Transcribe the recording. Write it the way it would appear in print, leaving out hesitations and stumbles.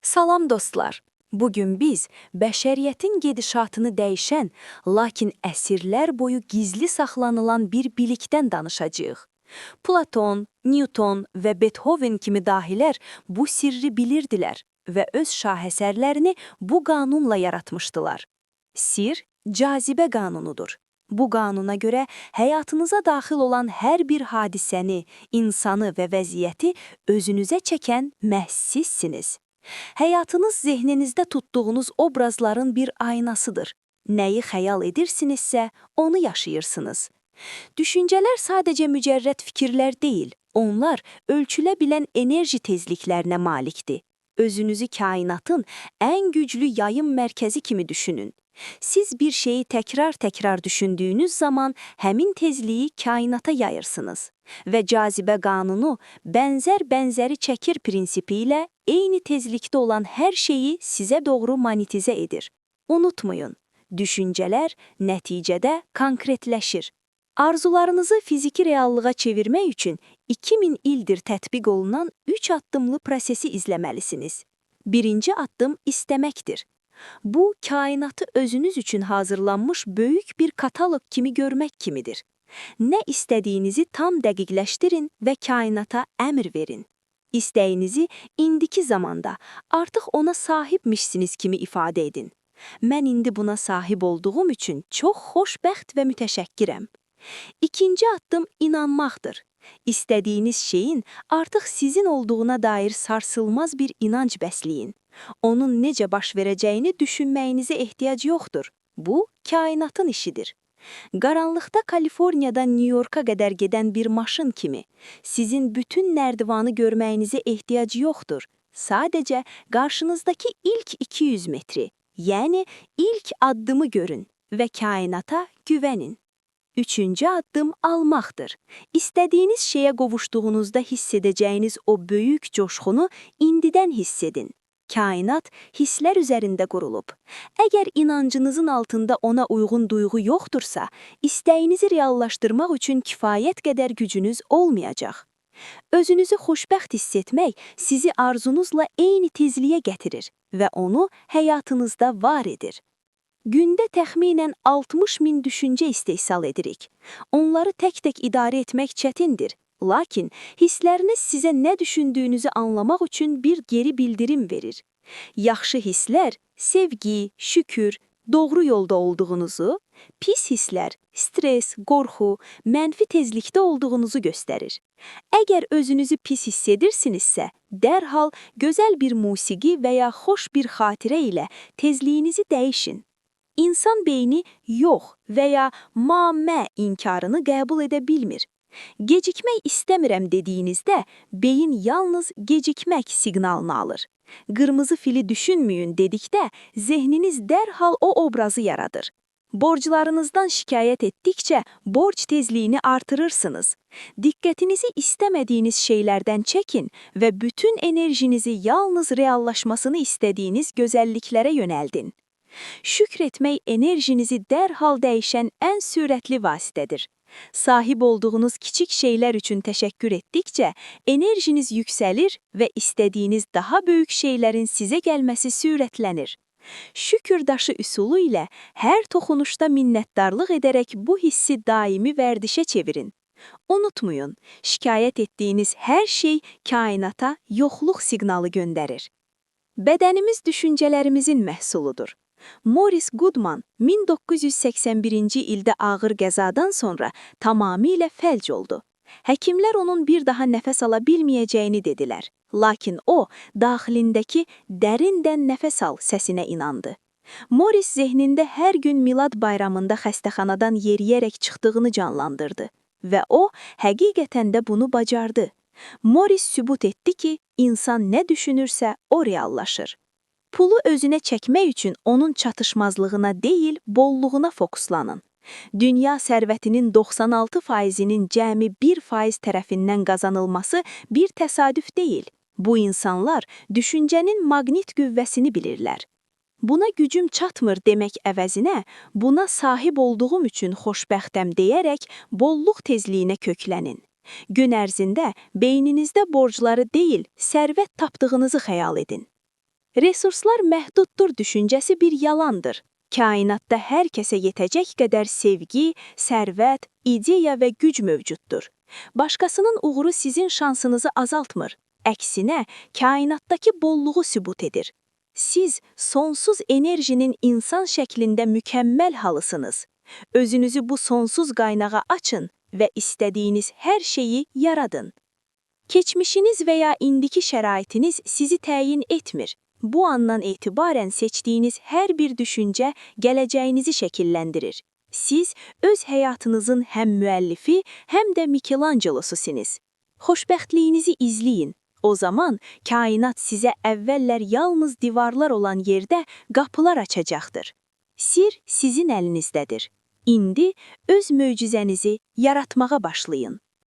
Salam dostlar. Bugün biz bəşəriyyətin gedişatını dəyişən, lakin əsrlər boyu gizli saxlanılan bir bilikdən danışacağıq. Platon, Newton və Beethoven kimi dahilər bu sirri bilirdilər və öz şahesərlərini bu qanunla yaratmışdılar. Sir, cazibə qanunudur. Bu qanuna görə həyatınıza daxil olan hər bir hadisəni, insanı və vəziyyəti özünüzə çəkən məhz sizsiniz. Həyatınız zehninizdə tutduğunuz obrazların bir aynasıdır. Nəyi xəyal edirsinizsə, onu yaşayırsınız. Düşüncələr sadəcə mücərrəd fikirlər deyil, onlar ölçülə bilən enerji tezliklərinə malikdir. Özünüzü kainatın ən güclü yayım mərkəzi kimi düşünün. Siz bir şeyi təkrar-təkrar düşündüyünüz zaman həmin tezliyi kainata yayırsınız. Və cazibə qanunu bənzər-bənzəri çəkir prinsipi ilə eyni tezlikdə olan hər şeyi sizə doğru manitizə edir. Unutmayın, düşüncələr nəticədə konkretləşir. Arzularınızı fiziki reallığa çevirmək üçün 2000 ildir tətbiq olunan 3 addımlı prosesi izləməlisiniz. Birinci addım istəməkdir. Bu, kainatı özünüz üçün hazırlanmış böyük bir kataloq kimi görmək kimidir. Nə istədiyinizi tam dəqiqləşdirin və kainata əmr verin. İstəyinizi indiki zamanda artıq ona sahibmişsiniz kimi ifadə edin. Mən indi buna sahib olduğum üçün çox xoşbəxt və mütəşəkkirəm. İkinci addım inanmaqdır. İstədiyiniz şeyin artıq sizin olduğuna dair sarsılmaz bir inanc bəsləyin. Onun necə baş verəcəyini düşünməyinizə ehtiyac yoxdur. Bu, kainatın işidir. Qaranlıqda Kaliforniyadan New York'a qədər gedən bir maşın kimi, sizin bütün nərdivanı görməyinizə ehtiyac yoxdur. Sadəcə qarşınızdakı ilk 200 metri, yəni ilk addımı görün və kainata güvənin. Üçüncü addım almaqdır. İstədiyiniz şeyə qovuşduğunuzda hiss edəcəyiniz o böyük coşqunu indidən hiss edin. Kainat hisslər üzərində qurulub. Əgər inancınızın altında ona uyğun duyğu yoxdursa, istəyinizi reallaşdırmaq üçün kifayət qədər gücünüz olmayacaq. Özünüzü xoşbəxt hiss etmək sizi arzunuzla eyni tezliyə gətirir və onu həyatınızda var edir. Gündə təxminən 60.000 düşüncə istehsal edirik. Onları tək-tək idarə etmək çətindir. Lakin hissləriniz sizə nə düşündüyünüzü anlamaq üçün bir geri bildirim verir. Yaxşı hisslər, sevgi, şükür, doğru yolda olduğunuzu, pis hisslər, stres, qorxu, mənfi tezlikdə olduğunuzu göstərir. Əgər özünüzü pis hiss edirsinizsə, dərhal gözəl bir musiqi və ya xoş bir xatirə ilə tezliyinizi dəyişin. İnsan beyni yox və ya mamə inkarını qəbul edə bilmir. Gecikmək istəmirəm dediyinizdə, beyin yalnız gecikmək siqnalını alır. Qırmızı fili düşünməyin dedikdə, zehniniz dərhal o obrazı yaradır. Borclarınızdan şikayət etdikcə, borc tezliyini artırırsınız. Diqqətinizi istəmədiyiniz şeylərdən çəkin və bütün enerjinizi yalnız reallaşmasını istədiyiniz gözəlliklərə yönəldin. Şükr etmək enerjinizi dərhal dəyişən ən sürətli vasitədir. Sahib olduğunuz kiçik şeylər üçün təşəkkür etdikcə, enerjiniz yüksəlir və istədiyiniz daha böyük şeylərin sizə gəlməsi sürətlənir. Şükür daşı üsulu ilə hər toxunuşda minnətdarlıq edərək bu hissi daimi vərdişə çevirin. Unutmayın, şikayət etdiyiniz hər şey kainata yoxluq siqnalı göndərir. Bədənimiz düşüncələrimizin məhsuludur. Morris Goodman 1981-ci ildə ağır qəzadan sonra tamamilə fəlc oldu. Həkimlər onun bir daha nəfəs ala bilməyəcəyini dedilər. Lakin o, daxilindəki dərindən nəfəs al səsinə inandı. Morris zehnində hər gün Milad bayramında xəstəxanadan yeriyərək çıxdığını canlandırdı. Və o, həqiqətən də bunu bacardı. Morris sübut etdi ki, insan nə düşünürsə, o reallaşır. Pulu özünə çəkmək üçün onun çatışmazlığına deyil, bolluğuna fokuslanın. Dünya sərvətinin 96%-nin cəmi 1% tərəfindən qazanılması bir təsadüf deyil. Bu insanlar düşüncənin maqnit qüvvəsini bilirlər. Buna gücüm çatmır demək əvəzinə, buna sahib olduğum üçün xoşbəxtəm deyərək bolluq tezliyinə köklənin. Gün ərzində beyninizdə borcları deyil, sərvət tapdığınızı xəyal edin. Resurslar məhduddur düşüncəsi bir yalandır. Kainatda hər kəsə yetəcək qədər sevgi, sərvət, ideya və güc mövcuddur. Başqasının uğuru sizin şansınızı azaltmır. Əksinə, kainatdakı bolluğu sübut edir. Siz sonsuz enerjinin insan şəklində mükəmməl halısınız. Özünüzü bu sonsuz qaynağa açın və istədiyiniz hər şeyi yaradın. Keçmişiniz və ya indiki şəraitiniz sizi təyin etmir. Bu andan etibarən seçdiyiniz hər bir düşüncə gələcəyinizi şəkilləndirir. Siz öz həyatınızın həm müəllifi, həm də Mikelangelo'susiniz. Xoşbəxtliyinizi izləyin. O zaman kainat sizə əvvəllər yalnız divarlar olan yerdə qapılar açacaqdır. Sir sizin əlinizdədir. İndi öz möcüzənizi yaratmağa başlayın.